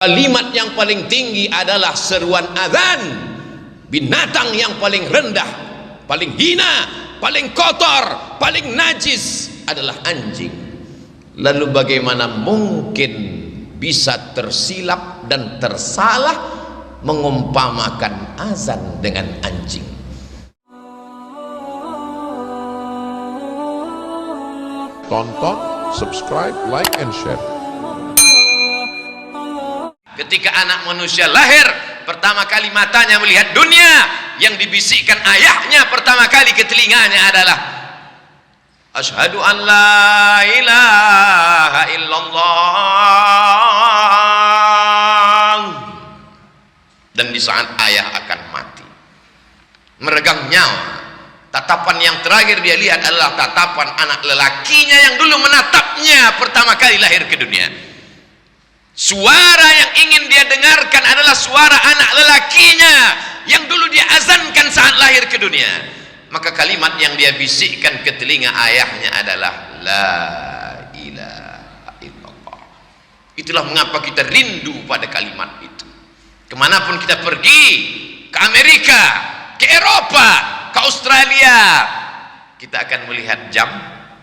Kalimat yang paling tinggi adalah seruan azan. Binatang yang paling rendah, paling hina, paling kotor, paling najis adalah anjing. Lalu bagaimana mungkin bisa tersilap dan tersalah mengumpamakan azan dengan anjing? Tonton, subscribe, like, and share. Ketika anak manusia lahir, pertama kali matanya melihat dunia, yang dibisikkan ayahnya pertama kali ke telinganya adalah asyhadu an la ilaha illallah. Dan di saat ayah akan mati, meregang nyawa, tatapan yang terakhir dia lihat adalah tatapan anak lelakinya yang dulu menatapnya pertama kali lahir ke dunia. Suara yang ingin dia dengarkan adalah suara anak lelakinya yang dulu dia azankan saat lahir ke dunia. Maka kalimat yang dia bisikkan ke telinga ayahnya adalah la ilaha illallah. Itulah mengapa kita rindu pada kalimat itu. Kemanapun kita pergi, ke Amerika, ke Eropa, ke Australia, kita akan melihat jam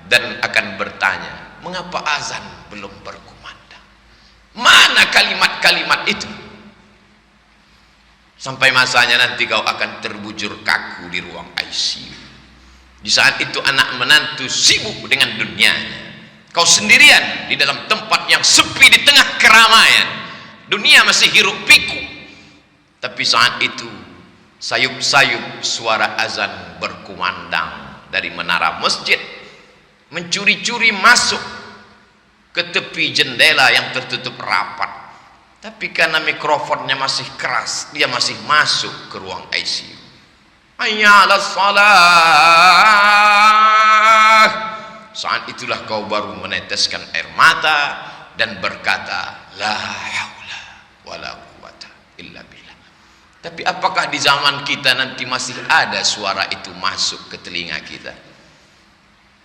dan akan bertanya, mengapa azan belum berkumandang? Mana kalimat-kalimat itu? Sampai masanya nanti kau akan terbujur kaku di ruang ICU. Di saat itu anak menantu sibuk dengan dunianya, kau sendirian di dalam tempat yang sepi di tengah keramaian. Dunia masih hiruk pikuk. Tapi saat itu sayup-sayup suara azan berkumandang dari menara masjid, mencuri-curi masuk ke tepi jendela yang tertutup rapat. Tapi karena mikrofonnya masih keras, dia masih masuk ke ruang ICU. Hayya 'alas shalah. Saat itulah kau baru meneteskan air mata dan berkata, la haula wala quwata illa billah. Tapi apakah di zaman kita nanti masih ada suara itu masuk ke telinga kita?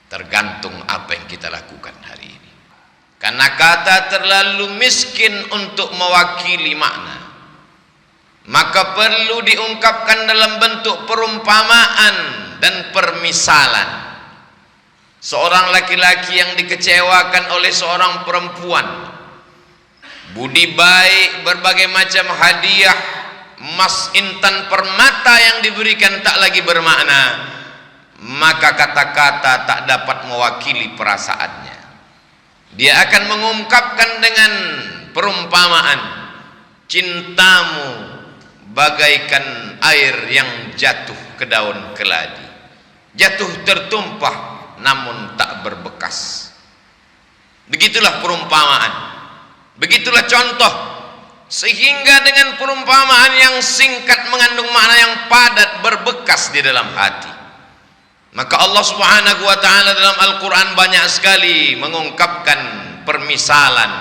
Tergantung apa yang kita lakukan hari ini. Karena kata terlalu miskin untuk mewakili makna, maka perlu diungkapkan dalam bentuk perumpamaan dan permisalan. Seorang laki-laki yang dikecewakan oleh seorang perempuan, budi baik, berbagai macam hadiah, emas, intan, permata yang diberikan tak lagi bermakna, maka kata-kata tak dapat mewakili perasaannya. Dia akan mengungkapkan dengan perumpamaan, cintamu bagaikan air yang jatuh ke daun keladi, jatuh tertumpah namun tak berbekas. Begitulah perumpamaan, begitulah contoh. Sehingga dengan perumpamaan yang singkat mengandung makna yang padat, berbekas di dalam hati. Maka Allah Subhanahu wa ta'ala dalam Al-Quran banyak sekali mengungkapkan permisalan,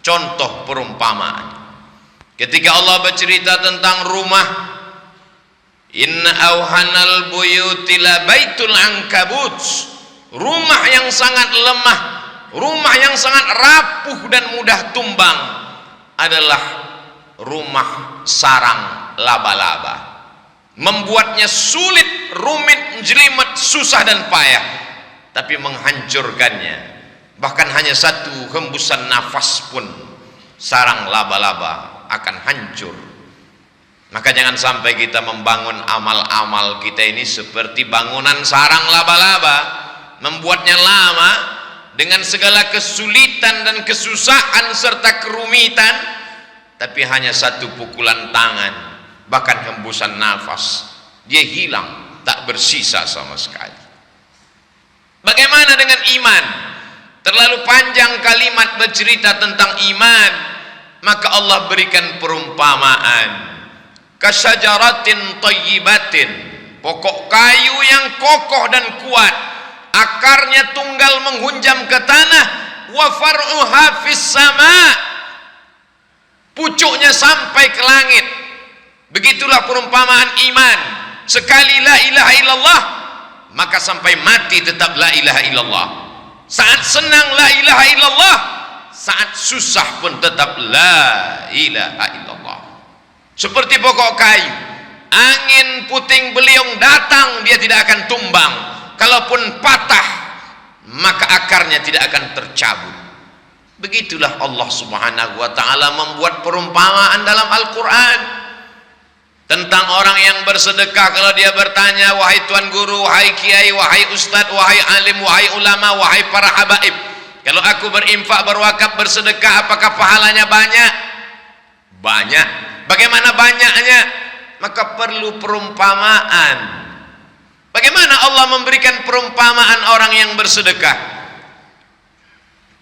contoh perumpamaan. Ketika Allah bercerita tentang rumah, inna awhanal buyuti la baitul ankabut, rumah yang sangat lemah, rumah yang sangat rapuh dan mudah tumbang adalah rumah sarang laba-laba. Membuatnya sulit, rumit, jelimet, susah dan payah. Tapi menghancurkannya, bahkan hanya satu hembusan nafas pun sarang laba-laba akan hancur. Maka jangan sampai kita membangun amal-amal kita ini seperti bangunan sarang laba-laba, membuatnya lama dengan segala kesulitan dan kesusahan serta kerumitan, tapi hanya satu pukulan tangan, bahkan hembusan nafas, dia hilang, tak bersisa sama sekali. Bagaimana dengan iman? Terlalu panjang kalimat bercerita tentang iman, maka Allah berikan perumpamaan. Kasyajaratin thayyibatin, pokok kayu yang kokoh dan kuat, akarnya tunggal menghunjam ke tanah, wa far'uha fis sama, pucuknya sampai ke langit. Begitulah perumpamaan iman. Sekali la ilaha illallah, maka sampai mati tetap la ilaha illallah. Saat senang la ilaha illallah, saat susah pun tetap la ilaha illallah. Seperti pokok kayu, angin puting beliung datang dia tidak akan tumbang, kalaupun patah maka akarnya tidak akan tercabut. Begitulah Allah Subhanahu wa ta'ala membuat perumpamaan dalam Al-Quran tentang orang yang bersedekah. Kalau dia bertanya, wahai tuan guru, wahai kiai, wahai ustadz, wahai alim, wahai ulama, wahai para habaib, kalau aku berinfak, berwakaf, bersedekah, apakah pahalanya banyak? Banyak. Bagaimana banyaknya? Maka perlu perumpamaan. Bagaimana Allah memberikan perumpamaan orang yang bersedekah?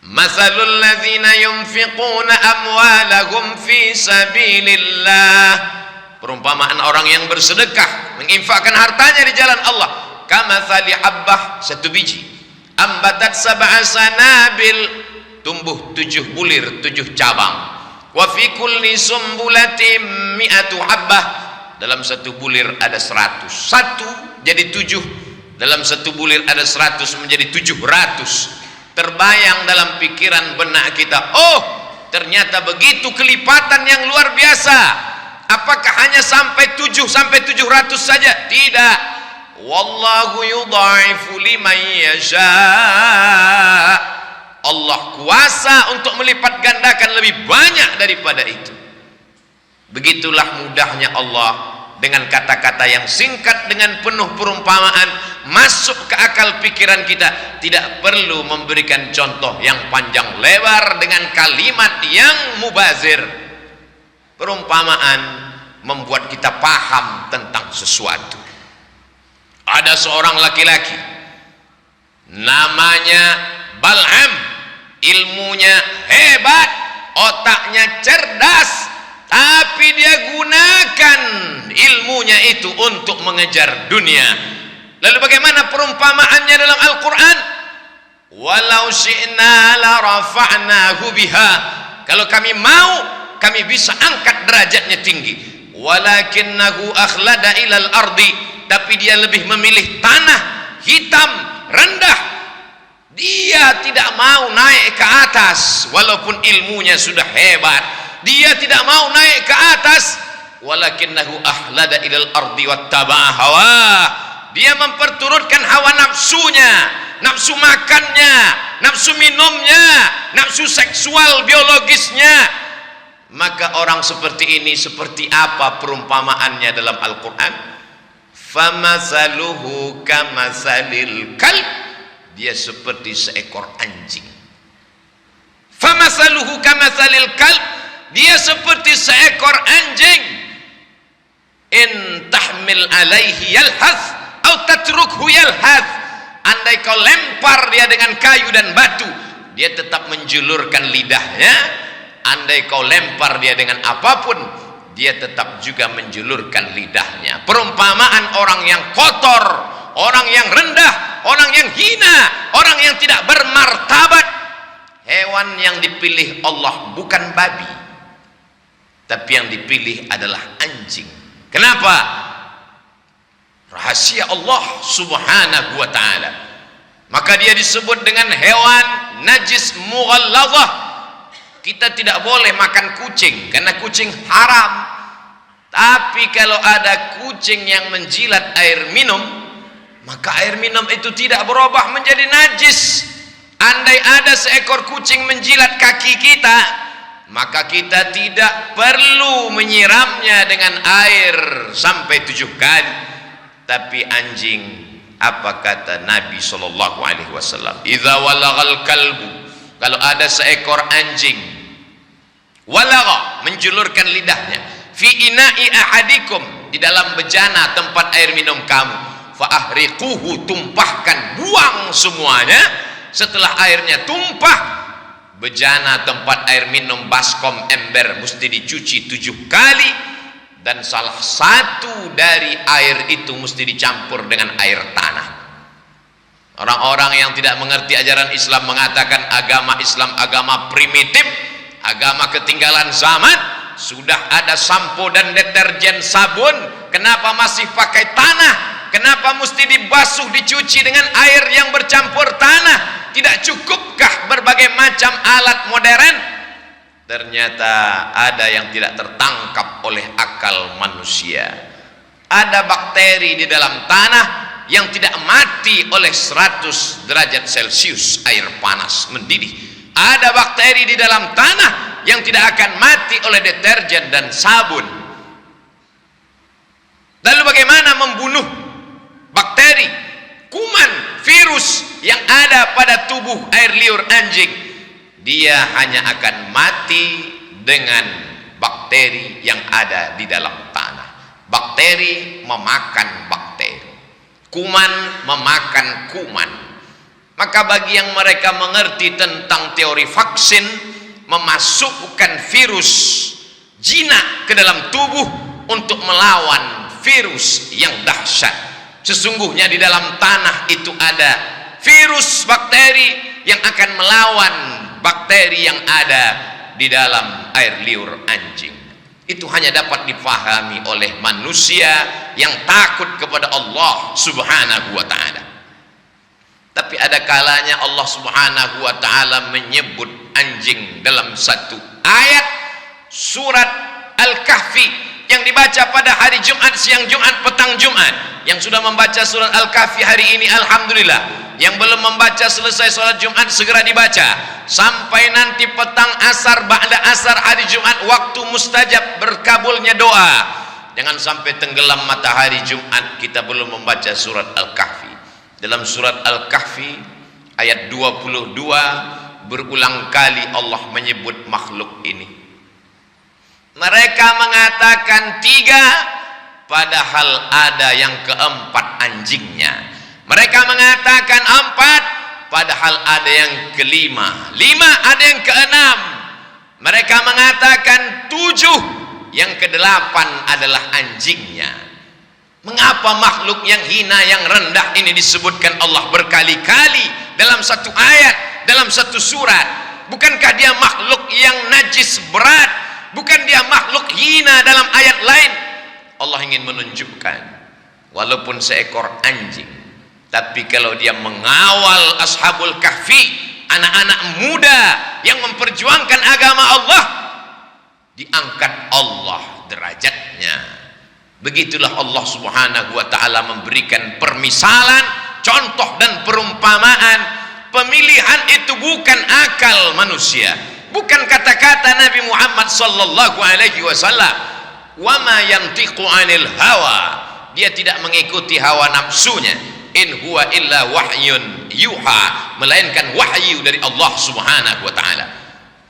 Masalul ladzina yunfiquna amwalahum fi sabilillah. Perumpamaan orang yang bersedekah, menginfakkan hartanya di jalan Allah. Kamatsali habbah, satu biji, ambatat sab'a sanabil, tumbuh 7 bulir, 7 cabang. Wa fi kulli sumbulatin mi'atu habbah, dalam satu bulir ada 100. Satu jadi 7, dalam satu bulir ada 100, menjadi 700. Terbayang dalam pikiran benak kita, oh ternyata begitu kelipatan yang luar biasa. Apakah hanya sampai 7 sampai 700 saja? Tidak. Wallahu yudha'ifu liman yasha. Allah kuasa untuk melipat gandakan lebih banyak daripada itu. Begitulah mudahnya Allah dengan kata-kata yang singkat, dengan penuh perumpamaan, masuk ke akal pikiran kita. Tidak perlu memberikan contoh yang panjang lebar dengan kalimat yang mubazir. Perumpamaan membuat kita paham tentang sesuatu. Ada seorang laki-laki namanya Bal'am, ilmunya hebat, otaknya cerdas, tapi dia gunakan ilmunya itu untuk mengejar dunia. Lalu bagaimana perumpamaannya dalam Al-Quran? Walau syi'na la rafa'nahu biha, kalau kami mau, kami bisa angkat derajatnya tinggi. Walakinnahu akhlada ilal ardi, tapi dia lebih memilih tanah hitam, rendah. Dia tidak mau naik ke atas walaupun ilmunya sudah hebat. Dia tidak mau naik ke atas. Walakinnahu ahlada ilal ardi wattaba'a hawa, dia memperturutkan hawa nafsunya, nafsu makannya, nafsu minumnya, nafsu seksual biologisnya. Maka orang seperti ini seperti apa perumpamaannya dalam Al-Quran? Famasaluhu kamasalil kalb, dia seperti seekor anjing. Famasaluhu kamasalil kalb, dia seperti seekor anjing. In tahmil alaihi yalhath atau tatrukhu yalhath, andai kau lempar dia dengan kayu dan batu, dia tetap menjulurkan lidahnya. Andai kau lempar dia dengan apapun, dia tetap juga menjulurkan lidahnya. Perumpamaan orang yang kotor, orang yang rendah, orang yang hina, orang yang tidak bermartabat. Hewan yang dipilih Allah bukan babi, tapi yang dipilih adalah anjing. Kenapa? Rahasia Allah Subhanahu wa ta'ala. Maka dia disebut dengan hewan najis mughallazah. Kita tidak boleh makan kucing karena kucing haram. Tapi kalau ada kucing yang menjilat air minum, maka air minum itu tidak berubah menjadi najis. Andai ada seekor kucing menjilat kaki kita, maka kita tidak perlu menyiramnya dengan air sampai 7 kali. Tapi anjing, apa kata Nabi SAW? Idza walagal kalbu, kalau ada seekor anjing, walagha, menjulurkan lidahnya, fi ina'i ahadikum, di dalam bejana tempat air minum kamu, fa ahriquhu, tumpahkan, buang semuanya. Setelah airnya tumpah, bejana tempat air minum, baskom, ember mesti dicuci 7 kali, dan salah satu dari air itu mesti dicampur dengan air tanah. Orang-orang yang tidak mengerti ajaran Islam mengatakan agama Islam agama primitif, agama ketinggalan zaman. Sudah ada sampo dan deterjen sabun, kenapa masih pakai tanah? Kenapa mesti dibasuh, dicuci dengan air yang bercampur tanah? Tidak cukupkah berbagai macam alat modern? Ternyata ada yang tidak tertangkap oleh akal manusia. Ada bakteri di dalam tanah yang tidak mati oleh 100 derajat Celcius air panas mendidih. Ada bakteri di dalam tanah yang tidak akan mati oleh deterjen dan sabun. Lalu bagaimana membunuh bakteri, kuman, virus yang ada pada tubuh air liur anjing? Dia hanya akan mati dengan bakteri yang ada di dalam tanah. Bakteri memakan bakteri, kuman memakan kuman. Maka bagi yang mereka mengerti tentang teori vaksin, memasukkan virus jinak ke dalam tubuh untuk melawan virus yang dahsyat. Sesungguhnya di dalam tanah itu ada virus bakteri yang akan melawan bakteri yang ada di dalam air liur anjing. Itu hanya dapat dipahami oleh manusia yang takut kepada Allah Subhanahu wa ta'ala. Tapi ada kalanya Allah Subhanahu wa ta'ala menyebut anjing dalam satu ayat surat Al-Kahfi yang dibaca pada hari Jumat, siang Jumat, petang Jumat. Yang sudah membaca surat Al-Kahfi hari ini alhamdulillah. Yang belum membaca selesai sholat Jumat segera dibaca sampai nanti petang asar, ba'da asar hari Jumat, waktu mustajab berkabulnya doa. Jangan sampai tenggelam matahari Jumat kita belum membaca surat Al-Kahfi. Dalam surat Al-Kahfi ayat 22 berulang kali Allah menyebut makhluk ini. Mereka mengatakan 3, padahal ada yang keempat anjingnya. Mereka mengatakan 4, padahal ada yang kelima. 5, ada yang keenam. Mereka mengatakan 7, yang ke-8 adalah anjingnya. Mengapa makhluk yang hina, yang rendah ini disebutkan Allah berkali-kali dalam satu ayat, dalam satu surat? Bukankah dia makhluk yang najis berat? Bukan dia makhluk hina dalam ayat lain? Allah ingin menunjukkan walaupun seekor anjing, tapi kalau dia mengawal Ashabul Kahfi, anak-anak muda yang memperjuangkan agama Allah, diangkat Allah derajatnya. Begitulah Allah Subhanahu wa ta'ala memberikan permisalan, contoh dan perumpamaan. Pemilihan itu bukan akal manusia, bukan kata-kata Nabi Muhammad sallallahu alaihi wasallam. Wa ma yantiqu 'anil hawa, dia tidak mengikuti hawa nafsunya. In huwa illa wahyun yuha, melainkan wahyu dari Allah Subhanahu wa ta'ala.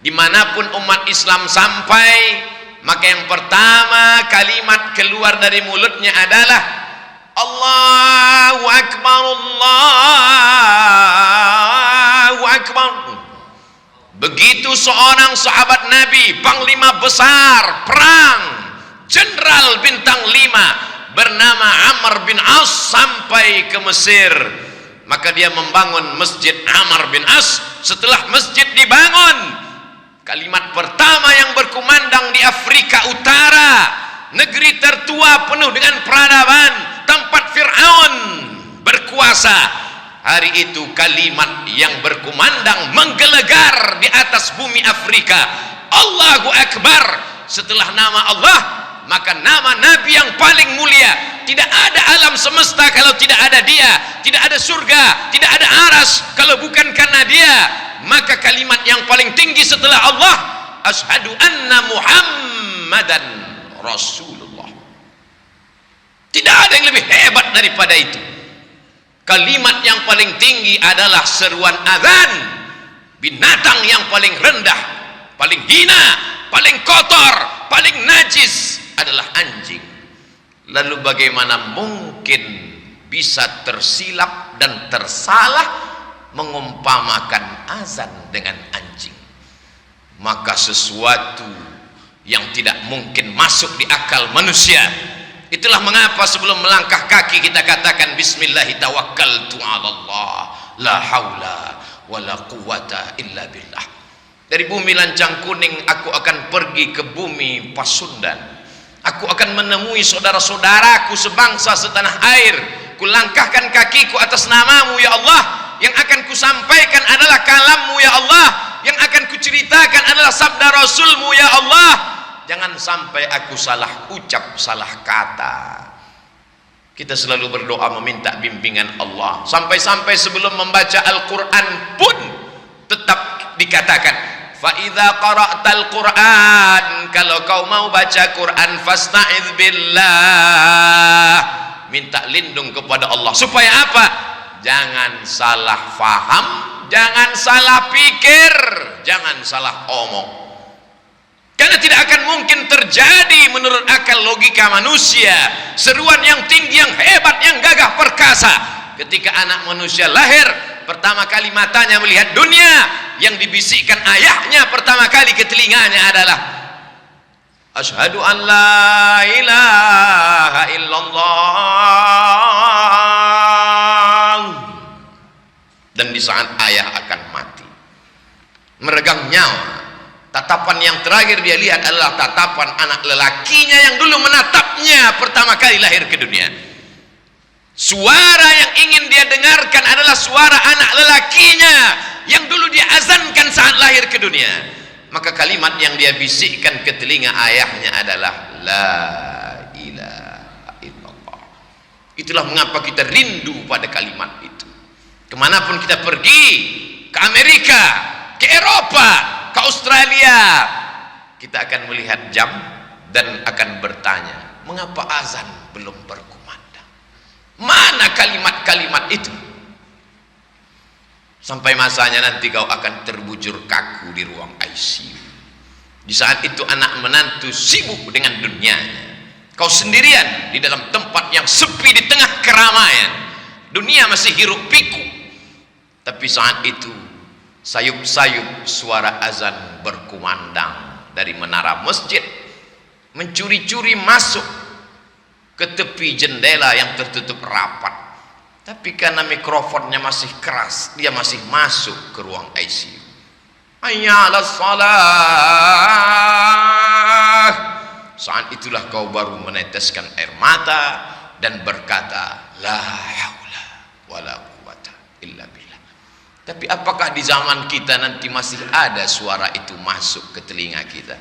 Dimanapun umat Islam sampai, maka yang pertama kalimat keluar dari mulutnya adalah Allahu Akbar, Allahu Akbar. Begitu seorang sahabat Nabi, panglima besar perang, jenderal bintang 5 bernama Amr bin As sampai ke Mesir, maka dia membangun masjid Amr bin As. Setelah masjid dibangun, kalimat pertama yang berkumandang di Afrika Utara, negeri tertua penuh dengan peradaban, tempat Fir'aun berkuasa, hari itu kalimat yang berkumandang menggelegar di atas bumi Afrika, Allahu Akbar. Setelah nama Allah, maka nama Nabi yang paling mulia. Tidak ada alam semesta kalau tidak ada dia, tidak ada surga, tidak ada aras kalau bukan karena dia. Maka kalimat yang paling tinggi setelah Allah, asyhadu anna Muhammadan Rasulullah. Tidak ada yang lebih hebat daripada itu. Kalimat yang paling tinggi adalah seruan azan. Binatang yang paling rendah, paling hina, paling kotor, paling najis adalah anjing. Lalu bagaimana mungkin bisa tersilap dan tersalah mengumpamakan azan dengan anjing? Maka sesuatu yang tidak mungkin masuk di akal manusia. Itulah mengapa sebelum melangkah kaki kita katakan bismillahi tawakkaltu 'alallah la haula wala quwata illa billah. Dari bumi Lancang Kuning aku akan pergi ke bumi Pasundan. Aku akan menemui saudara-saudaraku sebangsa setanah air. kulangkahkan kakiku atas namamu ya Allah, yang akan kusampaikan adalah kalammu ya Allah, yang akan kuceritakan adalah sabda Rasulmu ya Allah. Jangan sampai aku salah ucap, salah kata. Kita selalu berdoa meminta bimbingan Allah. Sampai-sampai sebelum membaca Al-Quran pun tetap dikatakan, fa idza qara'tal Qur'an, kalau kau mau baca Quran, fasta'idz billah, minta lindung kepada Allah. Supaya apa? Jangan salah faham, jangan salah pikir, jangan salah omong. Karena tidak akan mungkin terjadi menurut akal logika manusia seruan yang tinggi, yang hebat, yang gagah perkasa ketika anak manusia lahir. Pertama kali matanya melihat dunia, yang dibisikkan ayahnya pertama kali ke telinganya adalah asyhadu an la ilaha illallah. Dan di saat ayah akan mati, meregang nyawa, tatapan yang terakhir dia lihat adalah tatapan anak lelakinya yang dulu menatapnya pertama kali lahir ke dunia. Suara yang ingin dia dengarkan adalah suara anak lelakinya yang dulu dia azankan saat lahir ke dunia. Maka kalimat yang dia bisikkan ke telinga ayahnya adalah la ilaha illallah. Itulah mengapa kita rindu pada kalimat itu. Kemanapun kita pergi, ke Amerika, ke Eropa, ke Australia, kita akan melihat jam dan akan bertanya, mengapa azan belum berkumandang? Mana kalimat-kalimat itu? Sampai masanya nanti kau akan terbujur kaku di ruang ICU. Di saat itu anak menantu sibuk dengan dunianya, kau sendirian di dalam tempat yang sepi di tengah keramaian. Dunia masih hiruk pikuk. Tapi saat itu sayup-sayup suara azan berkumandang dari menara masjid, mencuri-curi masuk ke tepi jendela yang tertutup rapat. Tapi karena mikrofonnya masih keras, dia masih masuk ke ruang ICU. Hayya 'alas shalah. Saat itulah kau baru meneteskan air mata dan berkata, la haula wala quwata illa billah. Tapi apakah di zaman kita nanti masih ada suara itu masuk ke telinga kita?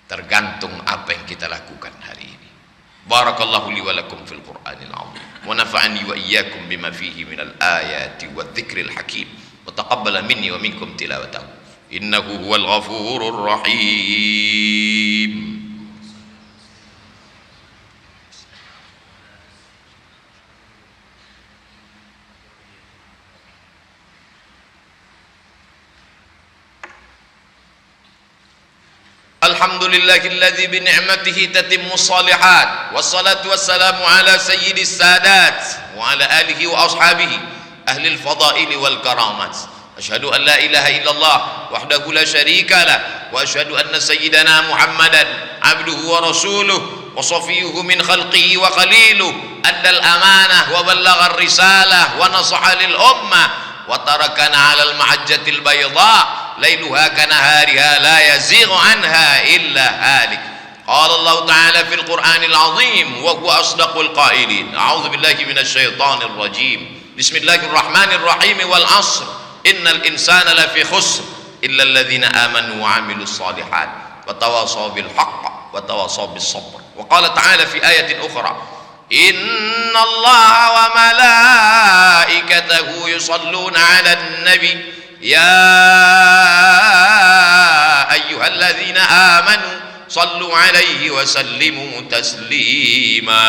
Tergantung apa yang kita lakukan hari ini. Barakallahu li wa lakum fil Qur'anil 'azim wa nafa'ani wa iyyakum bima fihi minal ayati wadh-dhikril hakim wa taqabbala minni wa minkum tilawatahu innahu huwal ghafurur rahim. Alhamdulillahilladzi bi ni'matihi tatimmu shalihat wassalatu wassalamu ala sayyidis sadat wa ala alihi wa ashabihi ahlil fadaili wal karamat. Asyhadu an la ilaha illallah wahdahu la syarika lah wa asyhadu anna sayyidana Muhammadan abduhu wa rasuluh wa safiyuhu min khalqihi wa khaliluh addal amanah wa ballagha ar-risalah wa nasaha lil ummah wa tarakana 'alal mahajjatil bayda ليلها كنهارها لا يزيغ عنها إلا هالك. قال الله تعالى في القرآن العظيم وهو أصدق القائلين أعوذ بالله من الشيطان الرجيم بسم الله الرحمن الرحيم والعصر إن الإنسان لفي خسر إلا الذين آمنوا وعملوا الصالحات وتواصوا بالحق وتواصوا بالصبر. وقال تعالى في آية أخرى إن الله وملائكته يصلون على النبي يا أيها الذين آمنوا صلوا عليه وسلموا تسليما.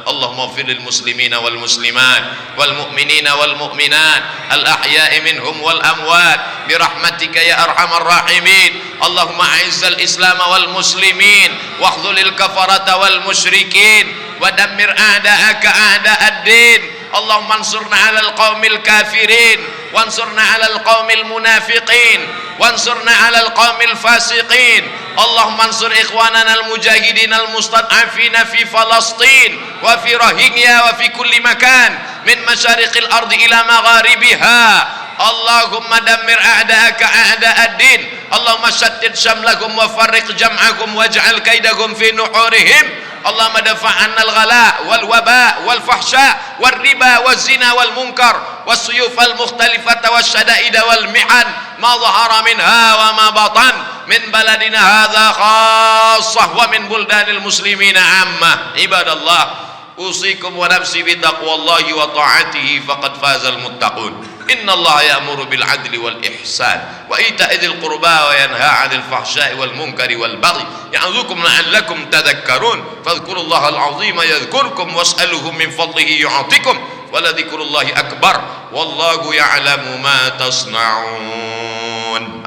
اللهم اغفر للمسلمين والمسلمات والمؤمنين والمؤمنات الأحياء منهم والأموات برحمتك يا أرحم الراحمين. اللهم أعز الإسلام والمسلمين واخذل الكفرة والمشركين ودمر أعداءك أعداء الدين. اللهم انصرنا على القوم الكافرين وانصرنا على القوم المنافقين وانصرنا على القوم الفاسقين. اللهم انصر إخواننا المجاهدين المستضعفين في فلسطين وفي روهينيا وفي كل مكان من مشارق الأرض إلى مغاربها. اللهم دمر أعداءك أعداء الدين. اللهم شتت شملهم وفرق جمعهم واجعل كيدهم في نحورهم Allahumma dafa'anna al-ghala wal waba wal fahsya wal riba wal zina wal munkar was suyuf al mukhtalifata was syada'ida wal mihan ma dhahara minha wa ma batan min baladina hadza khassah wa min buldanil muslimina ammah. Ibadallah, usikum wa nafsi bi taqwallahi wa ta'atihi faqad fazal muttaqun. Innallaha ya'muru bil adli wal ihsan wa ita'i dzil qurba wa yanha 'anil fahsya'i wal munkari wal baghi ya'idzukum la'allakum tadhakkarun. Fadhkurullahal 'azima yadhkurkum was'aluhu min fadlihi yu'tikum wa la dzikrullahi akbar wallahu ya'lamu ma tasna'un.